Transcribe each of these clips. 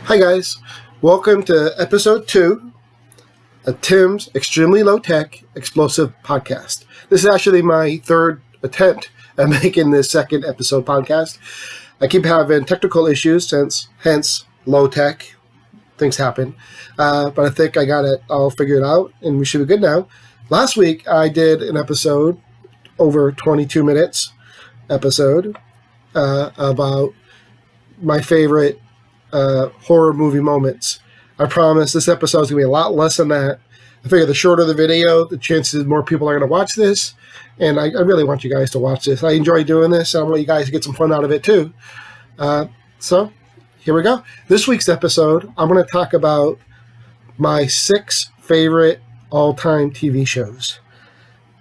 Hi guys, welcome to episode 2 of Tim's Extremely Low Tech Explosive Podcast. This is actually my third attempt at making this second episode podcast. I keep having technical issues hence low tech. Things happen. But I think I got it all figured out and we should be good now. Last week I did an episode, over 22 minutes episode, about my favorite horror movie moments. I promise this episode is going to be a lot less than that. I figure the shorter the video, the chances more people are going to watch this. And I really want you guys to watch this. I enjoy doing this. And I want you guys to get some fun out of it too. So here we go. This week's episode, I'm going to talk about my 6 favorite all-time TV shows.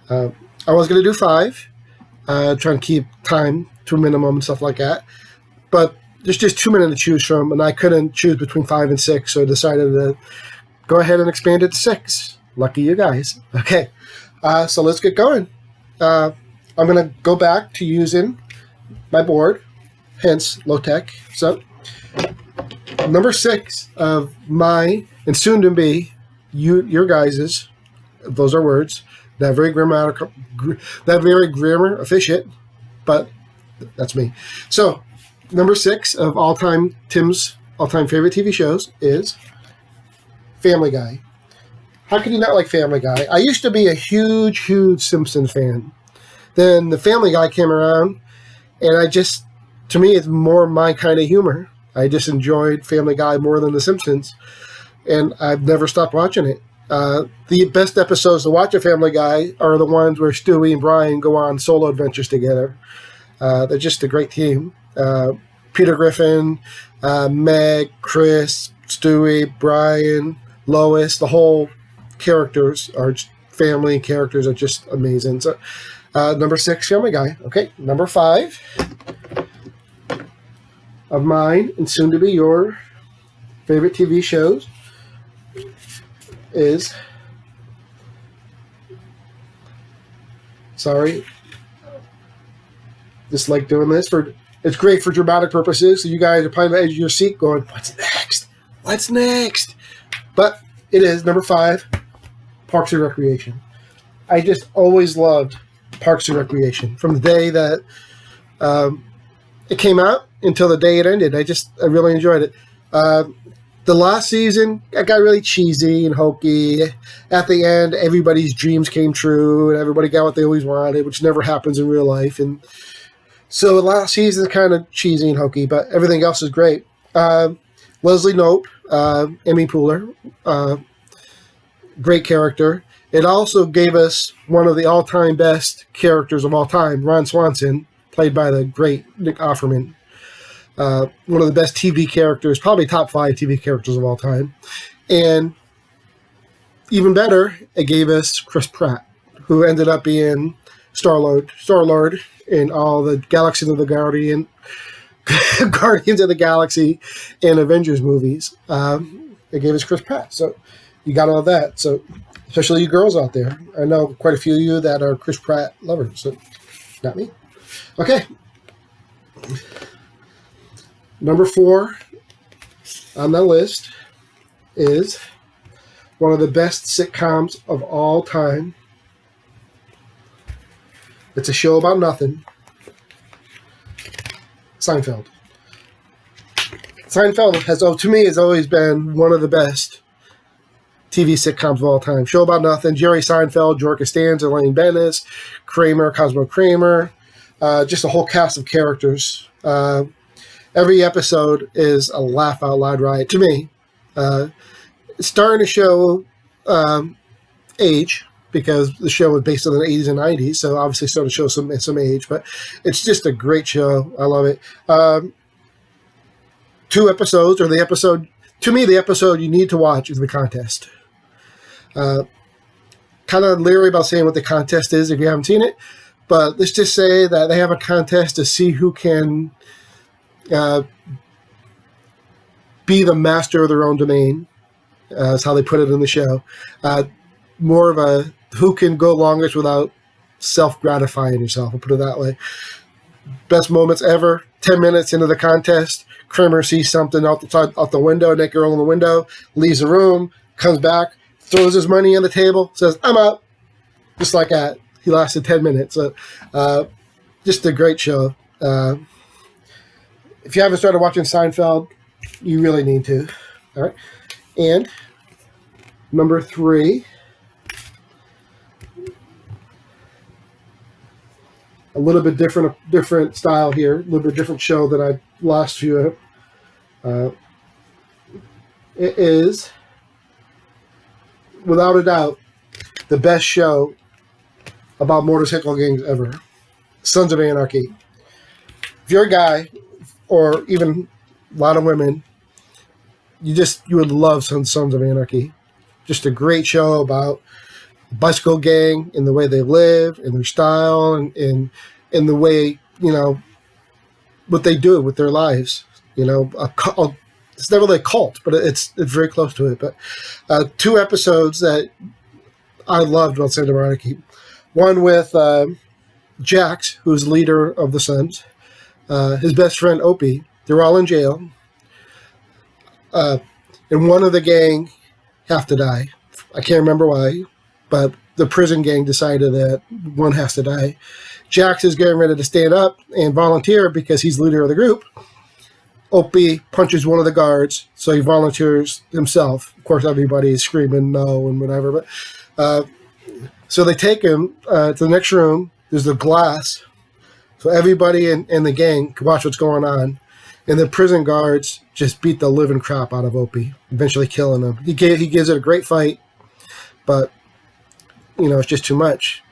I was going to do 5, trying to keep time to a minimum and stuff like that. But there's just too many to choose from, and I couldn't choose between 5 and 6, so I decided to go ahead and expand it to 6. Lucky you guys. Okay, so let's get going. I'm going to go back to using my board, hence low tech. So, number 6 of my, and soon to be, your guys's, those are words, not very grammar efficient, but that's me. So, number 6 of Tim's all-time favorite TV shows is Family Guy. How can you not like Family Guy? I used to be a huge Simpsons fan. Then the Family Guy came around, and to me, it's more my kind of humor. I just enjoyed Family Guy more than The Simpsons, and I've never stopped watching it. The best episodes to watch of Family Guy are the ones where Stewie and Brian go on solo adventures together. They're just a great team. Peter Griffin, Meg, Chris, Stewie, Brian, Lois, the whole characters are family characters are just amazing. So, number 6, Family Guy. Okay, number 5 of mine and soon to be your favorite TV shows is, just like doing this it's great for dramatic purposes, so you guys are probably on the edge of your seat going, what's next? What's next? But it is number 5, Parks and Recreation. I just always loved Parks and Recreation from the day that it came out until the day it ended. I really enjoyed it. The last season, it got really cheesy and hokey. At the end, everybody's dreams came true, and everybody got what they always wanted, which never happens in real life. And so the last season is kind of cheesy and hokey, but everything else is great. Leslie Knope, Amy Poehler, great character. It also gave us one of the all-time best characters of all time, Ron Swanson, played by the great Nick Offerman. One of the best TV characters, probably top 5 TV characters of all time. And even better, it gave us Chris Pratt, who ended up being Star-Lord in all the Galaxy of the Guardians of the Galaxy and Avengers movies. It gave us Chris Pratt. So you got all that. So especially you girls out there. I know quite a few of you that are Chris Pratt lovers. So not me. Okay. Number 4 on the list is one of the best sitcoms of all time. It's a show about nothing. Seinfeld. Seinfeld to me has always been one of the best TV sitcoms of all time. Show about nothing. Jerry Seinfeld, George Costanza, Elaine Bennis, Kramer, Cosmo Kramer, just a whole cast of characters. Every episode is a laugh out loud ride to me. It's starting to show age, because the show was based on the 80s and 90s, so obviously starting to show some age, but it's just a great show. I love it. 2 episodes, or the episode you need to watch is the contest. Kind of leery about saying what the contest is if you haven't seen it, but let's just say that they have a contest to see who can be the master of their own domain. That's how they put it in the show. More of a who can go longest without self-gratifying yourself, I'll put it that way. Best moments ever. 10 minutes into the contest, Kramer sees something out the window, naked girl in the window, leaves the room, comes back, throws his money on the table, says, "I'm out." Just like that. He lasted 10 minutes. So, just a great show. If you haven't started watching Seinfeld, you really need to. All right. And number 3, a little bit different style here, a little bit different show than I last few. It is, without a doubt, the best show about motorcycle gangs ever. Sons of Anarchy. If you're a guy, or even a lot of women, you would love Sons of Anarchy. Just a great show about bicycle gang and the way they live and their style and the way, what they do with their lives. It's never like a cult, but it's very close to it. But 2 episodes that I loved about Sons of Anarchy. One with Jax, who's leader of the Sons, his best friend Opie. They're all in jail. And one of the gang have to die. I can't remember why, but the prison gang decided that one has to die. Jax is getting ready to stand up and volunteer because he's leader of the group. Opie punches one of the guards, so he volunteers himself. Of course, everybody is screaming no and whatever. But so they take him to the next room. There's the glass, so everybody in the gang can watch what's going on. And the prison guards just beat the living crap out of Opie, eventually killing him. He gives it a great fight, but it's just too much.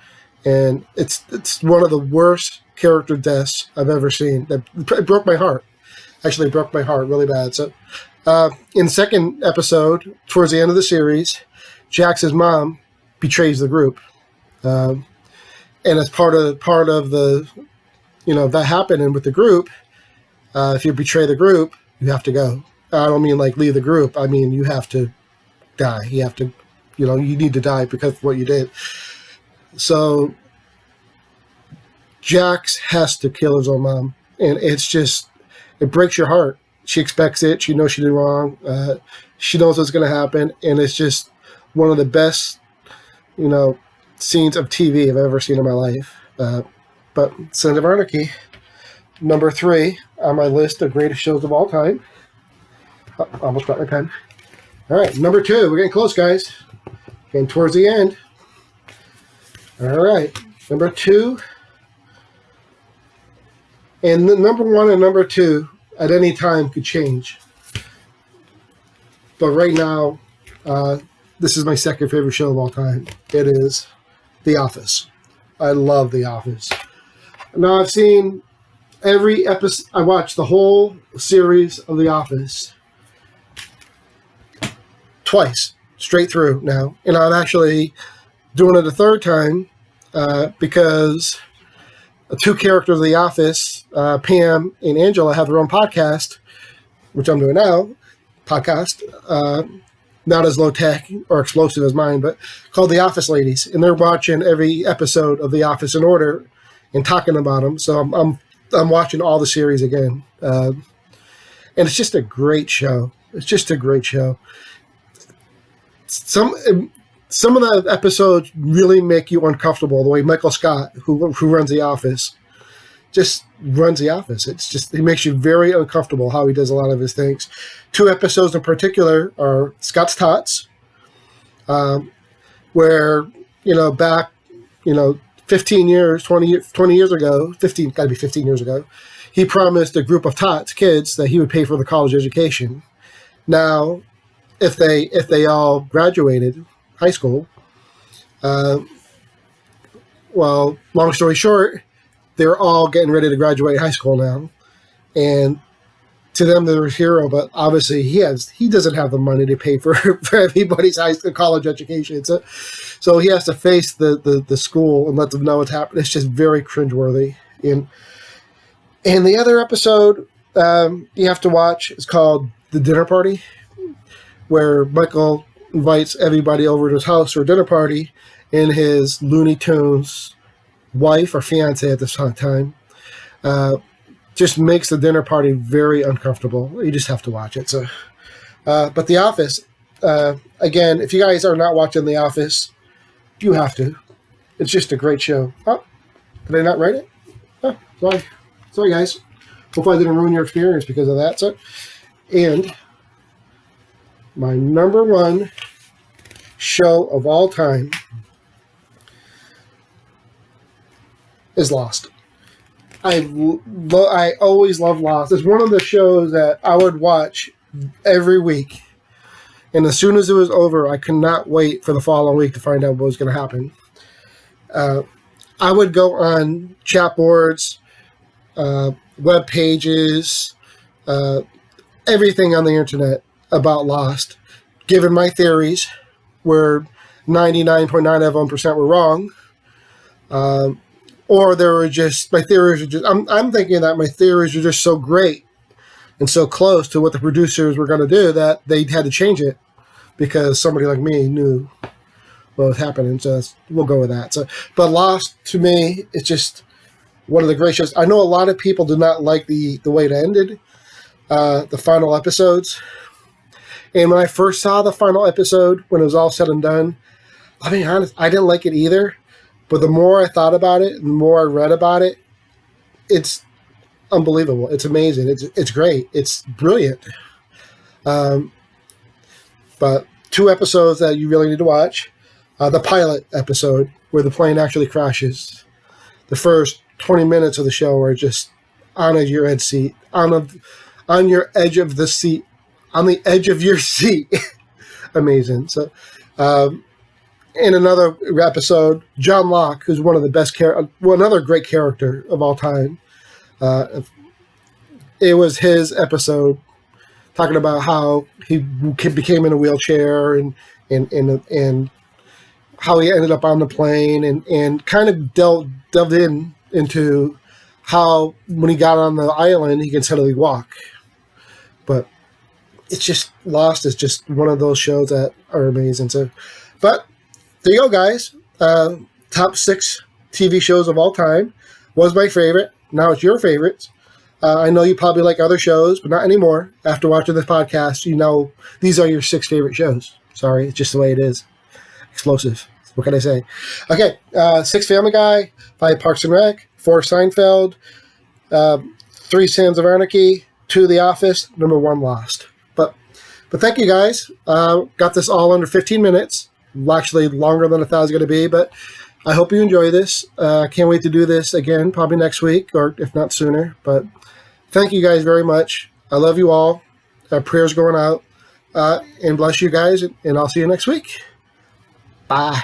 And it's one of the worst character deaths I've ever seen. It broke my heart. Actually, broke my heart really bad. So, in the second episode, towards the end of the series, Jax's mom betrays the group, and as part of the, that happening with the group. If you betray the group, you have to go. I don't mean like leave the group. I mean you have to die. You have to, you need to die because of what you did. So Jax has to kill his own mom, and it breaks your heart. She expects it. She knows she did wrong. She knows what's going to happen, and it's just one of the best, scenes of TV I've ever seen in my life. But Sons of Anarchy, number 3 on my list of greatest shows of all time. Oh, almost dropped my pen. All right, number 2. We're getting close, guys. Getting towards the end. All right, number 2. And the number 1 and number 2 at any time could change. But right now, this is my second favorite show of all time. It is The Office. I love The Office. Now, I've seen every episode. I watched the whole series of The Office twice, straight through now. And I'm actually doing it a third time because 2 characters of The Office, Pam and Angela, have their own podcast, which I'm doing now, not as low-tech or explosive as mine, but called The Office Ladies. And they're watching every episode of The Office in order and talking about them. So I'm watching all the series again. And it's just a great show. It's just a great show. Some of the episodes really make you uncomfortable. The way Michael Scott, who runs The Office, just runs The Office. It makes you very uncomfortable how he does a lot of his things. 2 episodes in particular are Scott's Tots, where, back, 15 years, 20 years ago, got to be 15 years ago, he promised a group of Tots kids that he would pay for the college education. Now, if they all graduated high school, well, long story short, they're all getting ready to graduate high school now, and to them they're a hero. But obviously he doesn't have the money to pay for everybody's high school college education. So he has to face the school and let them know what's happening. It's just very cringeworthy. And the other episode you have to watch is called The Dinner Party, where Michael invites everybody over to his house for a dinner party, and his Looney Tunes wife or fiance at this time just makes the dinner party very uncomfortable. You just have to watch it. So, but The Office, again, if you guys are not watching The Office, you have to. It's just a great show. Oh, did I not write it? Oh, sorry, guys. Hopefully I didn't ruin your experience because of that. So, and my number one show of all time is Lost. I always love Lost. It's one of the shows that I would watch every week. And as soon as it was over, I could not wait for the following week to find out what was going to happen. I would go on chat boards, web pages, everything on the internet about Lost, giving my theories, where 99.9% were wrong. Or there were just, my theories are just, I'm thinking that my theories are just so great and so close to what the producers were going to do that they had to change it because somebody like me knew what was happening. So we'll go with that. So, but Lost, to me, it's just one of the great shows. I know a lot of people did not like the way it ended, the final episodes. And when I first saw the final episode, when it was all said and done, I'll be honest, I didn't like it either. But the more I thought about it, and the more I read about it, it's unbelievable. It's amazing. It's great. It's brilliant. But 2 episodes that you really need to watch. The pilot episode, where the plane actually crashes. The first 20 minutes of the show are just on your edge seat. On your edge of the seat. On the edge of your seat. Amazing. So, in another episode, John Locke, who's one of the best another great character of all time. It was his episode talking about how he became in a wheelchair and how he ended up on the plane and kind of delved into how when he got on the island he can suddenly walk. But it's just Lost is just one of those shows that are amazing. So, but there you go, guys. Top 6 TV shows of all time was my favorite. Now it's your favorites. I know you probably like other shows, but not anymore. After watching this podcast, you know these are your 6 favorite shows. Sorry, it's just the way it is. Explosive. What can I say? Okay, 6 Family Guy, 5 Parks and Rec, 4 Seinfeld, 3 Sons of Anarchy, 2 The Office, number 1 Lost. But thank you guys. Got this all under 15 minutes. Actually longer than I thought it was going to be, but I hope you enjoy this. Can't wait to do this again, probably next week, or if not sooner. But thank you guys very much. I love you all. Prayers going out. And bless you guys, and I'll see you next week. Bye.